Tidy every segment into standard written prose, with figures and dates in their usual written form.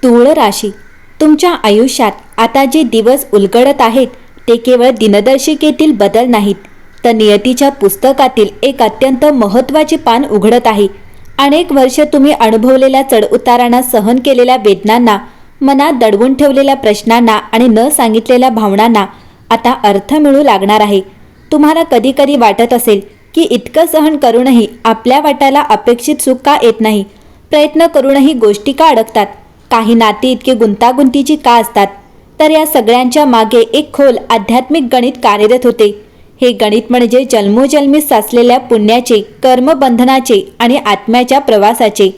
तूळ राशी. तुमच्या आयुष्यात आता जे दिवस उलगडत आहेत ते केवळ दिनदर्शिकेतील बदल नाहीत, तर नियतीच्या पुस्तकातील एक अत्यंत महत्त्वाचे पान उघडत आहे. अनेक वर्ष तुम्ही अनुभवलेल्या चढउतारांना, सहन केलेल्या वेदनांना, मनात दडवून ठेवलेल्या प्रश्नांना आणि न सांगितलेल्या भावनांना आता अर्थ मिळू लागणार आहे. तुम्हाला कधी कधी वाटत असेल की इतकं सहन करूनही आपल्या वाट्याला अपेक्षित सुख का येत नाही, प्रयत्न करूनही गोष्टी का अडकतात, काही नाती इतके गुंतागुंतीची का असतात. तर या सगळ्यांच्या मागे एक खोल आध्यात्मिक गणित कार्यरत होते. हे गणित म्हणजे जन्मोजन्मी साचलेल्या पुण्याचे, कर्मबंधनाचे आणि आत्म्याच्या प्रवासाचे.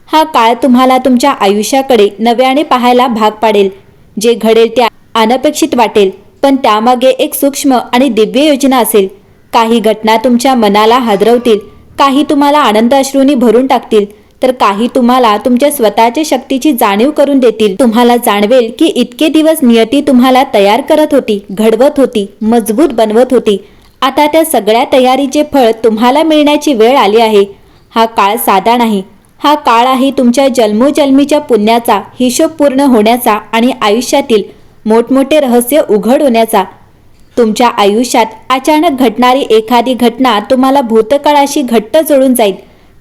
हा काळ तुम्हाला तुमच्या आयुष्याकडे नव्याने पाहायला भाग पाडेल. जे घडेल ते अनपेक्षित वाटेल, पण त्यामागे एक सूक्ष्म आणि दिव्य योजना असेल. काही घटना तुमच्या मनाला हादरवतील, काही तुम्हाला आनंद अश्रूंनी भरून टाकतील, तर काही तुम्हाला तुमच्या स्वतःच्या शक्तीची जाणीव करून देतील. तुम्हाला जाणवेल की इतके दिवस नियती तुम्हाला तयार करत होती, घडवत होती, मजबूत बनवत होती. आता त्या सगळ्या तयारीचे फळ तुम्हाला मिळण्याची वेळ आली आहे. हा काळ साधा नाही. हा काळ आहे तुमच्या जन्मोजन्मीच्या पुण्याचा हिशोब पूर्ण होण्याचा आणि आयुष्यातील मोठमोठे रहस्य उघड होण्याचा. तुमच्या आयुष्यात अचानक घडणारी एखादी घटना तुम्हाला भूतकाळाशी घट्ट जोडून जाईल.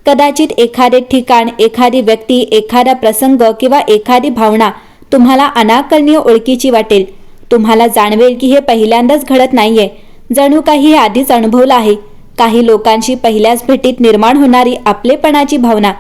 कदाचित एखादे ठिकाण, एखादी व्यक्ती, एखादा प्रसंग किंवा एखादी भावना तुम्हाला अनाकलनीय ओळखीची वाटेल. तुम्हाला जाणवेल की हे पहिल्यांदाच घडत नाहीये, जणू काही हे आधीच अनुभवलं आहे. काही लोकांशी पहिल्याच भेटीत निर्माण होणारी आपलेपणाची भावना,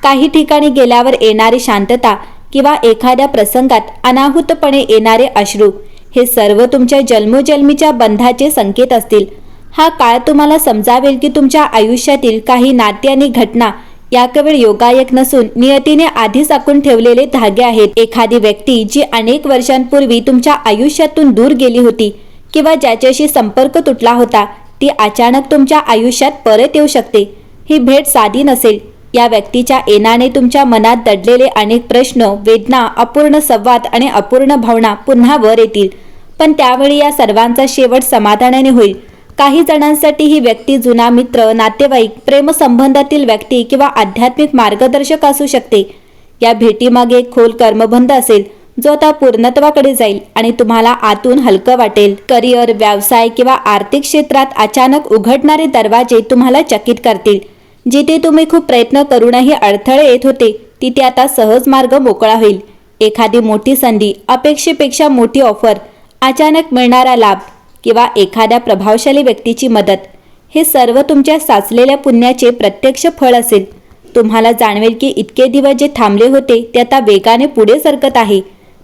काही ठिकाणी गेल्यावर येणारी शांतता किंवा एखाद्या प्रसंगात अनाहूतपणे येणारे अश्रू, हे सर्व तुमच्या जन्मोजन्मीच्या बंधाचे संकेत असतील. हा काळ तुम्हाला समजावेल की तुमच्या आयुष्यातील काही नाती आणि घटना या केवळ योगायोग नसून नियतीने आधीच आखून ठेवलेले धागे आहेत. एखादी व्यक्ती जी अनेक वर्षांपूर्वी तुमच्या आयुष्यातून दूर गेली होती किंवा ज्याच्याशी संपर्क तुटला होता, ती अचानक तुमच्या आयुष्यात परत येऊ शकते. ही भेट साधी नसेल. या व्यक्तीच्या येण्याने तुमच्या मनात दडलेले अनेक प्रश्न, वेदना, अपूर्ण संवाद आणि अपूर्ण भावना पुन्हा वर येतील. पण त्यावेळी या सर्वांचा शेवट समाधानाने होईल. काही जणांसाठी ही व्यक्ती जुना मित्र, नातेवाईक, प्रेमसंबंधातील व्यक्ती किंवा आध्यात्मिक मार्गदर्शक असू शकते. या भेटीमागे एक खोल कर्मबंध असेल, जो आता पूर्णत्वाकडे जाईल आणि तुम्हाला आतून हलकं वाटेल. करिअर, व्यवसाय किंवा आर्थिक क्षेत्रात अचानक उघडणारे दरवाजे तुम्हाला चकित करतील. जिथे तुम्ही खूप प्रयत्न करूनही अडथळे येत होते, तिथे आता सहज मार्ग मोकळा होईल. एखादी मोठी संधी, अपेक्षेपेक्षा मोठी ऑफर, अचानक मिळणारा लाभ किंवा एखाद्या प्रभावशाली व्यक्तीची मदत, हे सर्व तुमच्या साचलेल्या पुण्याचे प्रत्यक्ष फळ असेल. तुम्हाला जाणवेल की इतके दिवस जे थांबले होते ते आता वेगाने पुढे सरकत आहे.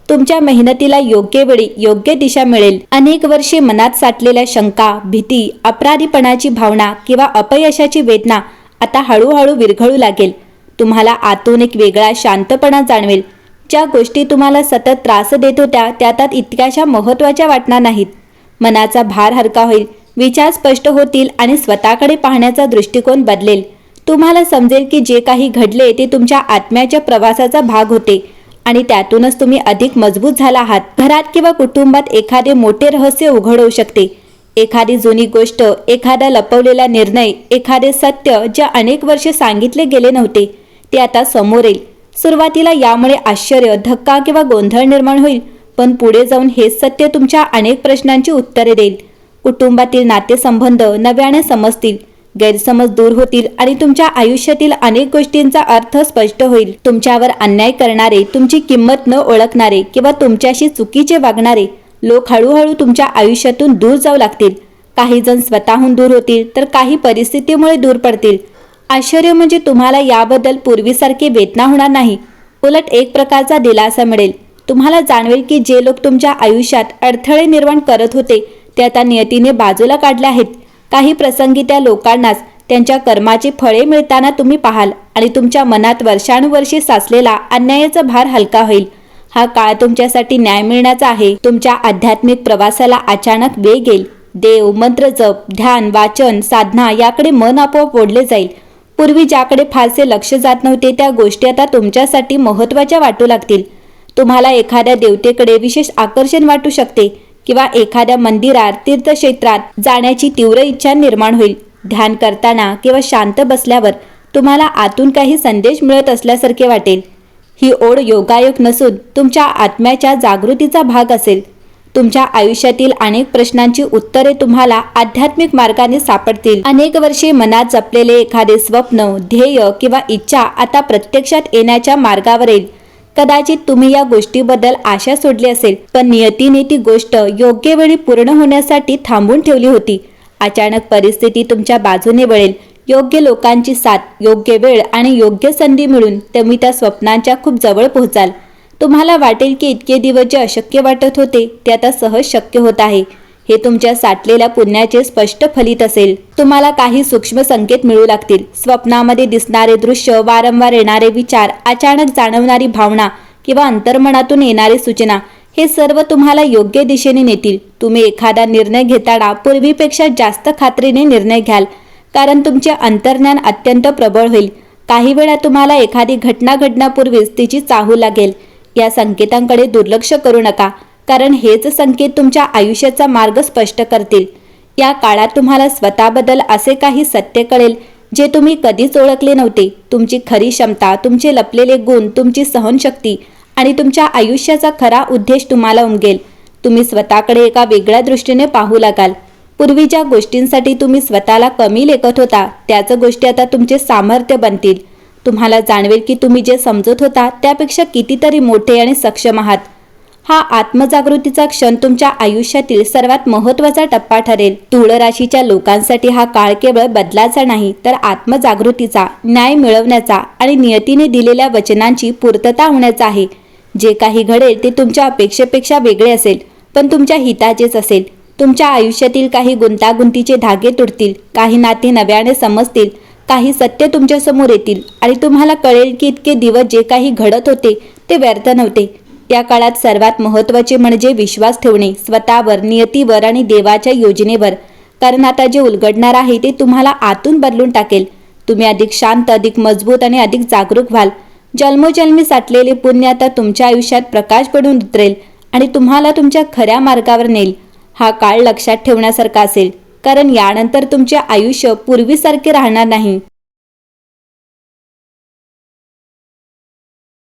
तुमच्या मेहनतीला योग्य वेळी योग्य दिशा मिळेल. अनेक वर्षे मनात साठलेल्या शंका, भीती, अपराधीपणाची भावना किंवा अपयशाची वेदना आता हळूहळू विरघळू लागेल. तुम्हाला आतून एक वेगळा शांतपणा जाणवेल. ज्या गोष्टी तुम्हाला सतत त्रास देत होत्या त्या आता इतक्याशा महत्त्वाच्या वाटणार नाहीत. मनाचा भार हलका होईल, विचार स्पष्ट होतील आणि स्वतःकडे पाहण्याचा दृष्टिकोन बदलेल. तुम्हाला समजेल की जे काही घडले ते तुमच्या आत्म्याच्या प्रवासाचा भाग होते आणि त्यातूनच तुम्ही अधिक मजबूत झाला आहात. घरात किंवा कुटुंबात एखादे मोठे रहस्य उघड होऊ शकते. एखादी जुनी गोष्ट, एखादा लपवलेला निर्णय, एखादे सत्य जे अनेक वर्षे सांगितले गेले नव्हते, ते आता समोर येईल. सुरुवातीला यामुळे आश्चर्य, धक्का किंवा गोंधळ निर्माण होईल, पण पुढे जाऊन हेच सत्य तुमच्या अनेक प्रश्नांची उत्तरे देईल. कुटुंबातील नातेसंबंध नव्याने समजतील, गैरसमज दूर होतील आणि तुमच्या आयुष्यातील अनेक गोष्टींचा अर्थ स्पष्ट होईल. तुमच्यावर अन्याय करणारे, तुमची किंमत न ओळखणारे किंवा तुमच्याशी चुकीचे वागणारे लोक हळूहळू तुमच्या आयुष्यातून दूर जाऊ लागतील. काही जण स्वतःहून दूर होतील, तर काही परिस्थितीमुळे दूर पडतील. आश्चर्य म्हणजे तुम्हाला याबद्दल पूर्वीसारखी वेदना होणार नाही, उलट एक प्रकारचा दिलासा मिळेल. तुम्हाला जाणवेल की जे लोक तुमच्या आयुष्यात अडथळे निर्माण करत होते ते आता नियतीने बाजूला काढले आहेत. काही प्रसंगी त्या लोकांनाच त्यांच्या कर्माची फळे मिळताना तुम्ही पाहाल आणि तुमच्या मनात वर्षानुवर्षे साचलेला अन्यायाचा भार हलका होईल. हा काळ तुमच्यासाठी न्याय मिळण्याचा आहे. तुमच्या आध्यात्मिक प्रवासाला अचानक वेग येईल. देव, मंत्र जप, ध्यान, वाचन, साधना याकडे मन आपोआप ओढले जाईल. पूर्वी ज्याकडे फारसे लक्ष जात नव्हते त्या गोष्टी आता तुमच्यासाठी महत्त्वाच्या वाटू लागतील. तुम्हाला एखाद्या देवतेकडे विशेष आकर्षण वाटू शकते किंवा एखाद्या मंदिरात, तीर्थक्षेत्रात जाण्याची तीव्र इच्छा निर्माण होईल. ध्यान करताना किंवा शांत बसल्यावर तुम्हाला आतून काही संदेश मिळत असल्यासारखे वाटेल. ही ओढ योगायोग नसून तुमच्या आत्म्याच्या जागृतीचा भाग असेल. तुमच्या आयुष्यातील अनेक प्रश्नांची उत्तरे तुम्हाला आध्यात्मिक मार्गाने सापडतील. अनेक वर्षे मनात जपलेले एखादे स्वप्न, ध्येय किंवा इच्छा आता प्रत्यक्षात येण्याच्या मार्गावर येईल. कदाचित तुम्ही या गोष्टीबद्दल आशा सोडली असेल, पण नियतीने ती गोष्ट योग्य वेळी पूर्ण होण्यासाठी थांबून ठेवली होती. अचानक परिस्थिती तुमच्या बाजूने वळेल. योग्य लोकांची साथ, योग्य वेळ आणि योग्य संधी मिळून तुम्ही त्या स्वप्नांच्या खूप जवळ पोहोचाल. तुम्हाला वाटेल की इतके दिवस जे अशक्य वाटत होते ते आता सहज शक्य होत आहे. हे तुमच्या साठलेल्या पुण्याचे स्पष्ट फलित असेल. तुम्हाला काही सूक्ष्म संकेत मिळू लागतील. स्वप्नामध्ये दिसणारे दृश्य, वारंवार येणारे विचार, अचानक जाणवणारी भावना किंवा अंतर्मनातून येणारी सूचना, हे सर्व तुम्हाला योग्य दिशेने नेतील. तुम्ही एखादा निर्णय घेताना पूर्वीपेक्षा जास्त खात्रीने निर्णय घ्याल, कारण तुमचे अंतर्ज्ञान अत्यंत प्रबळ होईल. काही वेळा तुम्हाला एखादी घटना घडण्यापूर्वीच तिची चाहूल लागेल. या संकेतांकडे दुर्लक्ष करू नका, कारण हेच संकेत तुमच्या आयुष्याचा मार्ग स्पष्ट करतील. या काळात तुम्हाला स्वतःबद्दल असे काही सत्य कळेल जे तुम्ही कधीच ओळखले नव्हते. तुमची खरी क्षमता, तुमचे लपलेले गुण, तुमची सहनशक्ती आणि तुमच्या आयुष्याचा खरा उद्देश तुम्हाला उमगेल. तुम्ही स्वतःकडे एका वेगळ्या दृष्टीने पाहू लागाल. पूर्वी ज्या गोष्टींसाठी तुम्ही स्वतःला कमी लेखत होता, त्याच गोष्टी आता तुमचे सामर्थ्य बनतील. तुम्हाला जाणवेल की तुम्ही जे समजत होता त्यापेक्षा कितीतरी मोठे आणि सक्षम आहात. हा आत्मजागृतीचा क्षण तुमच्या आयुष्यातील सर्वात महत्त्वाचा टप्पा ठरेल. तुळ राशीच्या लोकांसाठी हा काळ केवळ बदलाचा नाही, तर आत्मजागृतीचा, न्याय मिळवण्याचा आणि नियतीने दिलेल्या वचनांची पूर्तता होण्याचा आहे. जे काही घडेल ते तुमच्या अपेक्षेपेक्षा वेगळे असेल, पण तुमच्या हिताचेच असेल. तुमच्या आयुष्यातील काही गुंतागुंतीचे धागे तुटतील, काही नाते नव्याने समजतील, काही सत्य तुमच्यासमोर येतील आणि तुम्हाला कळेल की इतके दिवस जे काही घडत होते ते व्यर्थ नव्हते. त्या काळात सर्वात महत्त्वाचे म्हणजे विश्वास ठेवणे स्वतःवर, नियतीवर आणि देवाच्या योजनेवर, कारण आता जे उलगडणार आहे ते तुम्हाला आतून बदलून टाकेल. तुम्ही अधिक शांत, अधिक मजबूत आणि अधिक जागरूक व्हाल. जन्मोजन्मी साठलेले पुण्य आता तुमच्या आयुष्यात प्रकाश पडून उतरेल आणि तुम्हाला तुमच्या खऱ्या मार्गावर नेईल. हा काळ लक्षात ठेवण्यासारखा असेल, कारण यानंतर तुमचे आयुष्य पूर्वीसारखे राहणार नाही.